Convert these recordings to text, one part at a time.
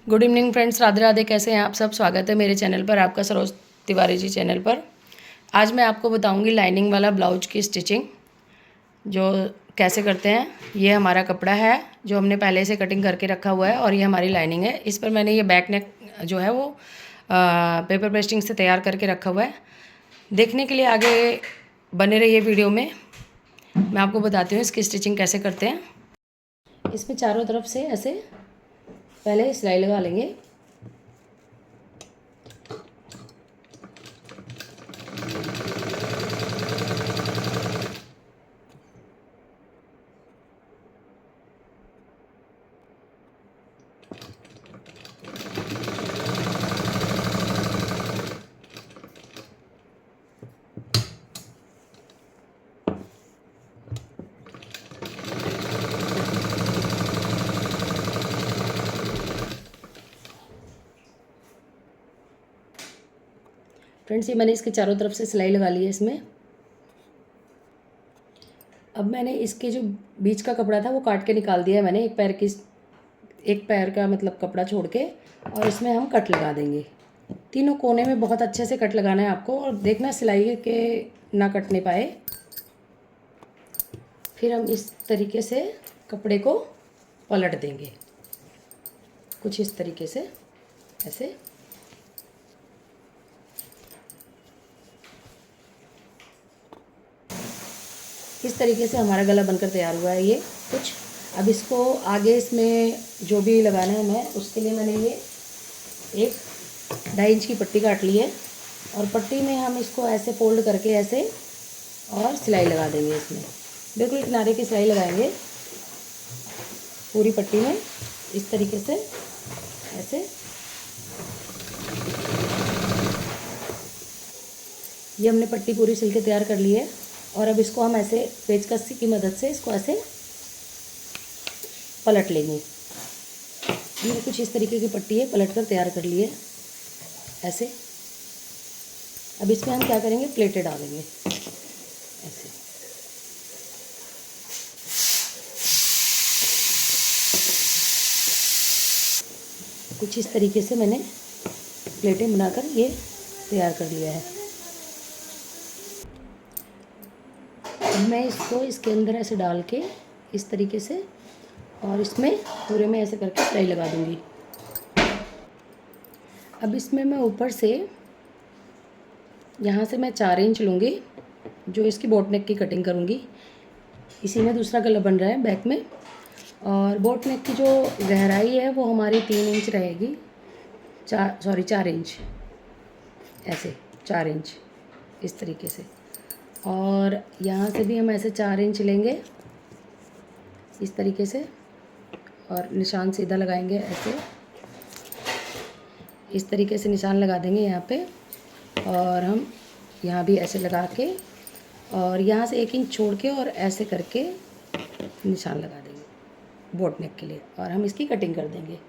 Good evening friends, Radhe Radhe. कैसे हैं आप सब? स्वागत है मेरे चैनल पर, आपका सरोज तिवारी जी चैनल पर। आज मैं आपको बताऊंगी लाइनिंग वाला ब्लाउज की स्टिचिंग जो कैसे करते हैं। ये हमारा कपड़ा है जो हमने पहले से कटिंग करके रखा हुआ है और ये हमारी लाइनिंग है। इस पर मैंने ये बैक नेक जो है वो पेपर पेस्टिंग से तैयार करके रखा हुआ है। देखने के लिए आगे बने रहिए वीडियो में। मैं आपको बताती हूँ इसकी स्टिचिंग कैसे करते हैं। इसमें चारों तरफ से ऐसे पहले सिलाई लगा लेंगे। फ्रेंड्स, ये मैंने इसके चारों तरफ से सिलाई लगा ली है इसमें। अब मैंने इसके जो बीच का कपड़ा था वो काट के निकाल दिया है मैंने, एक पैर का मतलब कपड़ा छोड़ के, और इसमें हम कट लगा देंगे। तीनों कोने में बहुत अच्छे से कट लगाना है आपको, और देखना सिलाई के ना कटने पाए। फिर हम इस तरीके से कपड़े को पलट देंगे, कुछ इस तरीके से ऐसे। इस तरीके से हमारा गला बनकर तैयार हुआ है ये कुछ। अब इसको आगे इसमें जो भी लगाना है मैं उसके लिए मैंने ये एक 2.5 इंच की पट्टी काट ली है, और पट्टी में हम इसको ऐसे फोल्ड करके ऐसे और सिलाई लगा देंगे। इसमें बिल्कुल किनारे की सिलाई लगाएंगे पूरी पट्टी में, इस तरीके से ऐसे। ये हमने पट्टी पूरी सिल के तैयार कर ली है, और अब इसको हम ऐसे पेचकस की मदद से इसको ऐसे पलट लेंगे। ये कुछ इस तरीके की पट्टी है, पलट कर तैयार कर ली है ऐसे। अब इसमें हम क्या करेंगे, प्लेटें डालेंगे ऐसे। कुछ इस तरीके से मैंने प्लेटें बनाकर ये तैयार कर लिया है। अब मैं इसको इसके अंदर ऐसे डाल के इस तरीके से, और इसमें पूरे में ऐसे करके सिलाई लगा दूंगी। अब इसमें मैं ऊपर से यहाँ से मैं 4 इंच लूँगी, जो इसकी बोट नेक की कटिंग करूँगी। इसी में दूसरा गला बन रहा है बैक में, और बोट नेक की जो गहराई है वो हमारी 3 इंच रहेगी। 4 इंच ऐसे, 4 इंच इस तरीके से। और यहाँ से भी हम ऐसे 4 इंच लेंगे इस तरीके से, और निशान सीधा लगाएंगे ऐसे। इस तरीके से निशान लगा देंगे यहाँ पे, और हम यहाँ भी ऐसे लगा के, और यहाँ से 1 इंच छोड़ के और ऐसे करके निशान लगा देंगे बोट नेक के लिए, और हम इसकी कटिंग कर देंगे।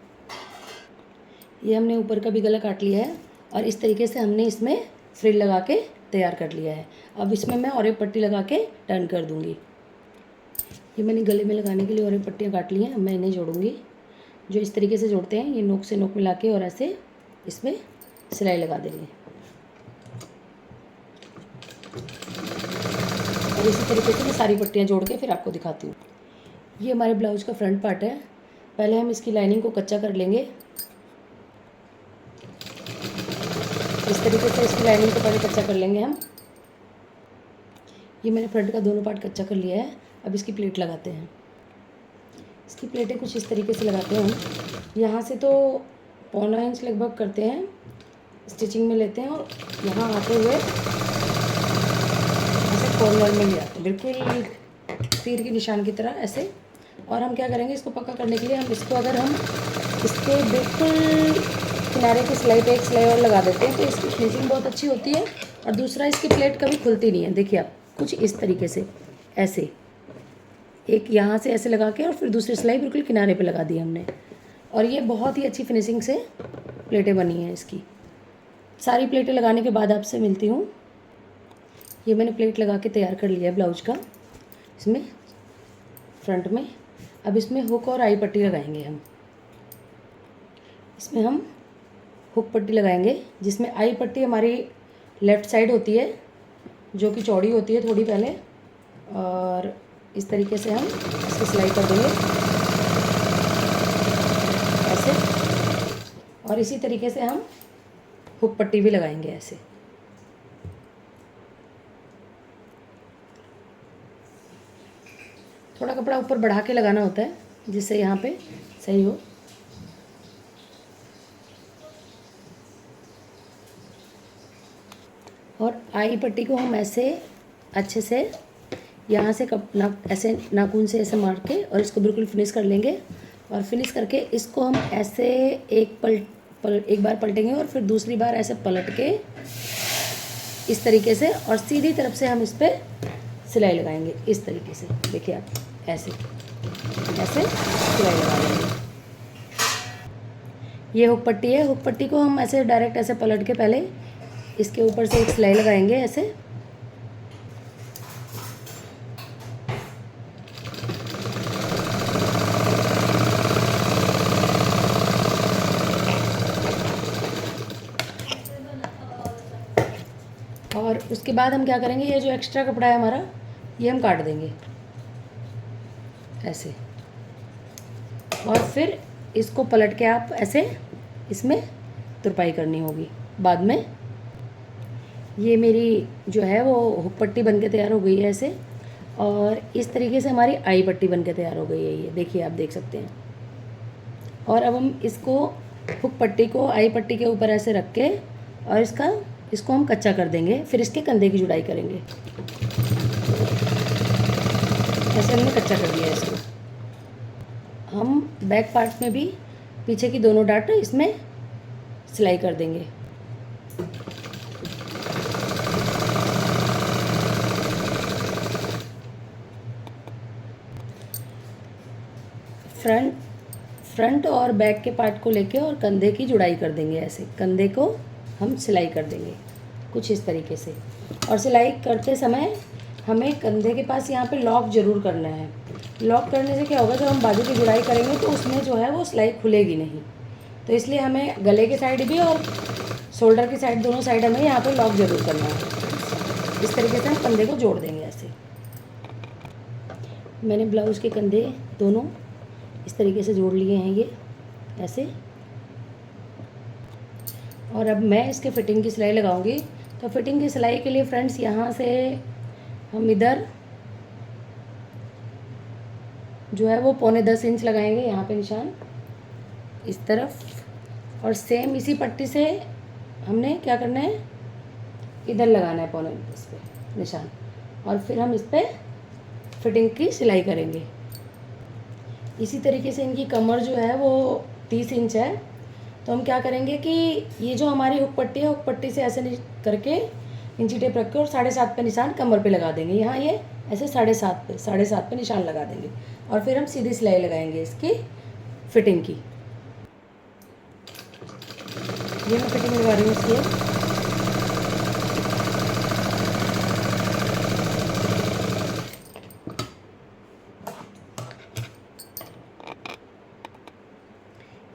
ये हमने ऊपर का भी गला काट लिया है, और इस तरीके से हमने इसमें फ्रिल लगा के तैयार कर लिया है। अब इसमें मैं और एक पट्टी लगा के टर्न कर दूँगी। ये मैंने गले में लगाने के लिए और एक पट्टियाँ काट ली हैं। अब मैं इन्हें जोड़ूँगी, जो इस तरीके से जोड़ते हैं, ये नोक से नोक मिला के, और ऐसे इसमें सिलाई लगा देंगे। और इसी तरीके से मैं सारी पट्टियाँ जोड़ के फिर आपको दिखाती हूँ। ये हमारे ब्लाउज़ का फ्रंट पार्ट है। पहले हम इसकी लाइनिंग को कच्चा कर लेंगे। इस तरीके से इसकी लाइनिंग को पहले कच्चा कर लेंगे हम। ये मैंने फ्रंट का दोनों पार्ट कच्चा कर लिया है। अब इसकी प्लेट लगाते हैं। इसकी प्लेटें कुछ इस तरीके से लगाते हैं हम। यहाँ से तो 1.25 इंच लगभग करते हैं, स्टिचिंग में लेते हैं, और यहाँ आते हुए ऐसे कॉर्नर में ले आते हैं, बिल्कुल तीर के निशान की तरह ऐसे। और हम क्या करेंगे, इसको पक्का करने के लिए हम इसको, अगर हम इसके बिल्कुल किनारे की सिलाई पे एक सिलाई और लगा देते हैं तो इसकी फिनिशिंग बहुत अच्छी होती है, और दूसरा इसकी प्लेट कभी खुलती नहीं है। देखिए आप, कुछ इस तरीके से ऐसे एक यहाँ से ऐसे लगा के, और फिर दूसरी सिलाई बिल्कुल किनारे पे लगा दी हमने, और ये बहुत ही अच्छी फिनिशिंग से प्लेटें बनी हैं इसकी। सारी प्लेटें लगाने के बाद आपसे मिलती हूँ। ये मैंने प्लेट लगा के तैयार कर लिया है ब्लाउज का, इसमें फ्रंट में। अब इसमें हुक और आई पट्टी लगाएंगे हम। इसमें हम हुक पट्टी लगाएंगे, जिसमें आई पट्टी हमारी लेफ़्ट साइड होती है, जो कि चौड़ी होती है थोड़ी पहले, और इस तरीके से हम इसकी सिलाई कर देंगे ऐसे, और इसी तरीके से हम हुक पट्टी भी लगाएंगे ऐसे। थोड़ा कपड़ा ऊपर बढ़ा के लगाना होता है, जिससे यहाँ पे सही हो। और आई पट्टी को हम ऐसे अच्छे से यहाँ से ऐसे नाखून से ऐसे मार के और इसको बिल्कुल फिनिश कर लेंगे। और फिनिश करके इसको हम ऐसे एक बार पलटेंगे और फिर दूसरी बार ऐसे पलट के इस तरीके से, और सीधी तरफ से हम इस पर सिलाई लगाएंगे इस तरीके से। देखिए आप ऐसे ऐसे सिलाई लगा लेंगे। ये हुक पट्टी है। हुक पट्टी को हम ऐसे डायरेक्ट ऐसे पलट के पहले इसके ऊपर से एक सिलाई लगाएंगे ऐसे, और उसके बाद हम क्या करेंगे, ये जो एक्स्ट्रा कपड़ा है हमारा ये हम काट देंगे ऐसे, और फिर इसको पलट के आप ऐसे इसमें तुरपाई करनी होगी बाद में। ये मेरी जो है वो हुक पट्टी बन के तैयार हो गई है ऐसे, और इस तरीके से हमारी आई पट्टी बन के तैयार हो गई है। ये देखिए आप देख सकते हैं। और अब हम इसको हुक पट्टी को आई पट्टी के ऊपर ऐसे रख के और इसको हम कच्चा कर देंगे, फिर इसके कंधे की जुड़ाई करेंगे। ऐसे हमने कच्चा कर दिया है इसको। हम बैक पार्ट में भी पीछे की दोनों डाट इसमें सिलाई कर देंगे। फ्रंट और बैक के पार्ट को लेके और कंधे की जुड़ाई कर देंगे ऐसे। कंधे को हम सिलाई कर देंगे कुछ इस तरीके से। और सिलाई करते समय हमें कंधे के पास यहाँ पे लॉक ज़रूर करना है। लॉक करने से क्या होगा, जब हम बाजू की जुड़ाई करेंगे तो उसमें जो है वो सिलाई खुलेगी नहीं। तो इसलिए हमें गले के साइड भी और शोल्डर की साइड, दोनों साइड हमें यहाँ पे लॉक ज़रूर करना है। इस तरीके से हम कंधे को जोड़ देंगे ऐसे। मैंने ब्लाउज़ के कंधे दोनों इस तरीके से जोड़ लिए हैं ये ऐसे। और अब मैं इसके फिटिंग की सिलाई लगाऊंगी। तो फिटिंग की सिलाई के लिए फ्रेंड्स, यहाँ से हम इधर जो है वो 10.25 इंच लगाएंगे यहाँ पे निशान इस तरफ, और सेम इसी पट्टी से हमने क्या करना है, इधर लगाना है 10.25 पे निशान, और फिर हम इस पर फिटिंग की सिलाई करेंगे। इसी तरीके से इनकी कमर जो है वो 30 इंच है। तो हम क्या करेंगे कि ये जो हमारी हुक पट्टी है, हुक पट्टी से ऐसे करके इंची टेप रख के और 7.5 पे निशान कमर पे लगा देंगे। यहाँ ये ऐसे 7.5 पे निशान लगा देंगे, और फिर हम सीधी सिलाई लगाएंगे इसकी फिटिंग की। ये मैं फिटिंग लगा रही हूँ इसकी।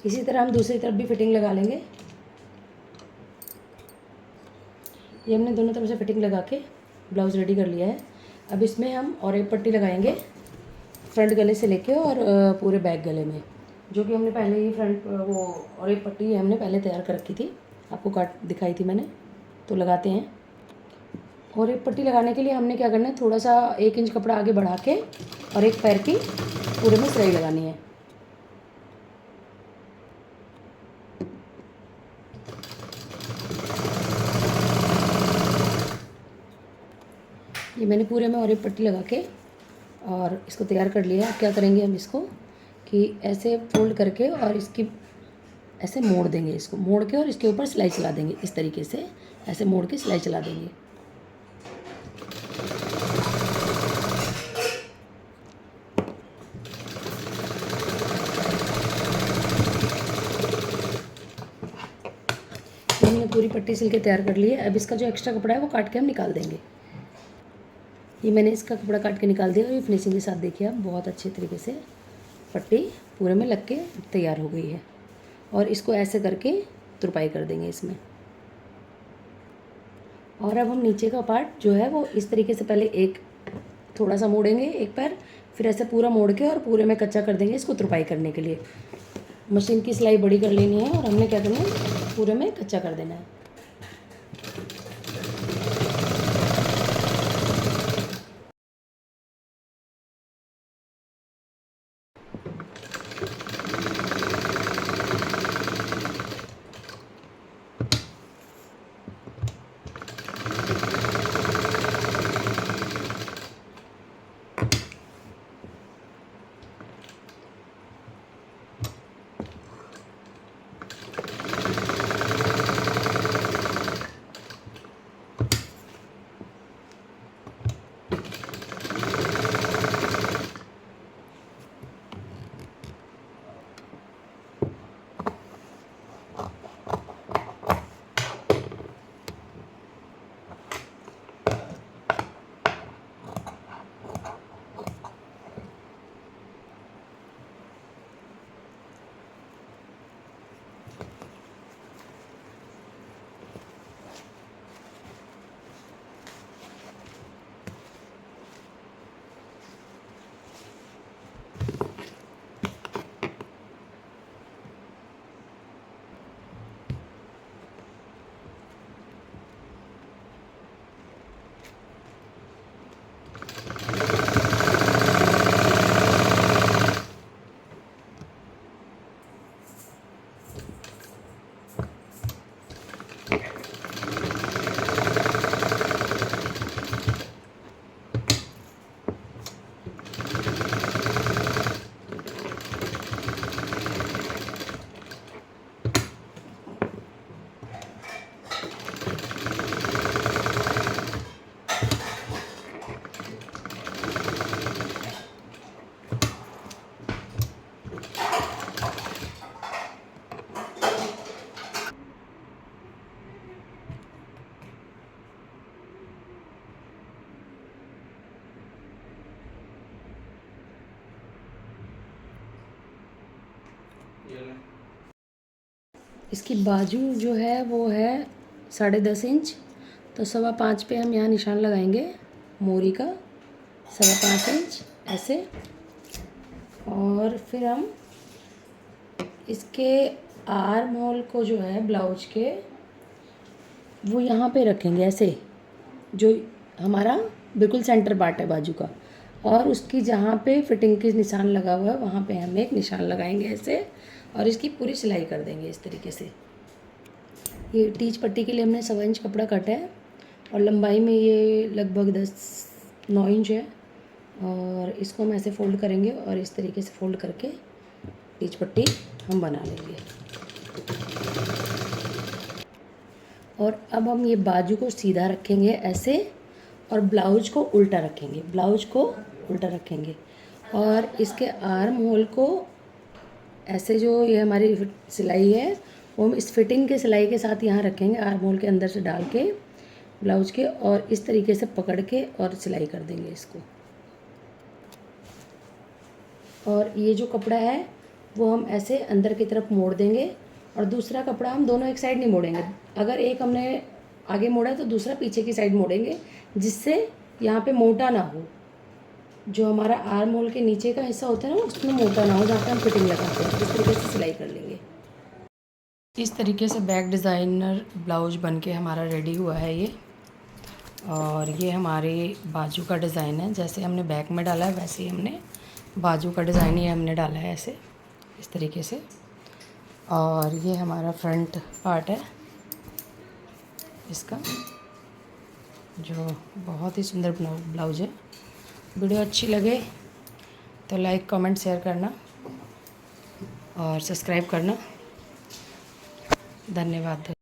इसी तरह हम दूसरी तरफ भी फिटिंग लगा लेंगे। ये हमने दोनों तरफ से फिटिंग लगा के ब्लाउज़ रेडी कर लिया है। अब इसमें हम और एक पट्टी लगाएंगे फ्रंट गले से लेके और पूरे बैक गले में, जो कि हमने पहले ही फ्रंट वो और एक पट्टी हमने पहले तैयार कर रखी थी, आपको काट दिखाई थी मैंने। तो लगाते हैं। और एक पट्टी लगाने के लिए हमने क्या करना है, थोड़ा सा 1 इंच कपड़ा आगे बढ़ा के और एक पैर की पूरे में सिलाई लगानी है। ये मैंने पूरे में और एक पट्टी लगा के और इसको तैयार कर लिया है। अब क्या करेंगे हम इसको कि ऐसे फोल्ड करके और इसकी ऐसे मोड़ देंगे, इसको मोड़ के और इसके ऊपर सिलाई चला देंगे इस तरीके से, ऐसे मोड़ के सिलाई चला देंगे। हमने पूरी पट्टी सिल के तैयार कर ली है। अब इसका जो एक्स्ट्रा कपड़ा है वो काट के हम निकाल देंगे। ये मैंने इसका कपड़ा काट के निकाल दिया और ये फिनिशिंग के साथ देखिए आप बहुत अच्छे तरीके से पट्टी पूरे में लग के तैयार हो गई है। और इसको ऐसे करके तुरपाई कर देंगे इसमें। और अब हम नीचे का पार्ट जो है वो इस तरीके से पहले एक थोड़ा सा मोड़ेंगे एक पैर, फिर ऐसे पूरा मोड़ के और पूरे में कच्चा कर देंगे इसको तुरपाई करने के लिए। मशीन की सिलाई बड़ी कर लेनी है और हमने क्या करना है, पूरे में कच्चा कर देना है। इसकी बाजू जो है वो है 10.5 इंच, तो 5.25 पे हम यहाँ निशान लगाएंगे मोरी का, 5.25 इंच ऐसे। और फिर हम इसके आर्म होल को जो है ब्लाउज के वो यहाँ पे रखेंगे ऐसे, जो हमारा बिल्कुल सेंटर पार्ट है बाजू का, और उसकी जहाँ पे फिटिंग के निशान लगा हुआ है वहाँ पे हम एक निशान लगाएंगे ऐसे, और इसकी पूरी सिलाई कर देंगे इस तरीके से। ये टीच पट्टी के लिए हमने 1.25 इंच कपड़ा काटा है और लंबाई में ये लगभग 9 इंच है। और इसको हम ऐसे फोल्ड करेंगे और इस तरीके से फोल्ड करके टीच पट्टी हम बना लेंगे। और अब हम ये बाजू को सीधा रखेंगे ऐसे, और ब्लाउज को उल्टा रखेंगे, ब्लाउज को उल्टा रखेंगे। और इसके आर्म होल को ऐसे, जो ये हमारी सिलाई है वो हम इस फिटिंग के सिलाई के साथ यहाँ रखेंगे, आर्म होल के अंदर से डाल के ब्लाउज के, और इस तरीके से पकड़ के और सिलाई कर देंगे इसको। और ये जो कपड़ा है वो हम ऐसे अंदर की तरफ मोड़ देंगे, और दूसरा कपड़ा हम दोनों एक साइड नहीं मोड़ेंगे। अगर एक हमने आगे मोड़ा है तो दूसरा पीछे की साइड मोड़ेंगे, जिससे यहाँ पे मोटा ना हो। जो हमारा आर्म होल के नीचे का हिस्सा होता है ना, उसमें मोटा ना हो, जहाँ पे हम फिटिंग लगाते हैं। इस तरीके से सिलाई कर लेंगे। इस तरीके से बैक डिज़ाइनर ब्लाउज बनके हमारा रेडी हुआ है ये। और ये हमारे बाजू का डिज़ाइन है, जैसे हमने बैक में डाला है वैसे ही हमने बाजू का डिज़ाइन ये हमने डाला है ऐसे, इस तरीके से। और ये हमारा फ्रंट पार्ट है इसका, जो बहुत ही सुंदर ब्लाउज है। वीडियो अच्छी लगे तो लाइक कमेंट शेयर करना और सब्सक्राइब करना। धन्यवाद।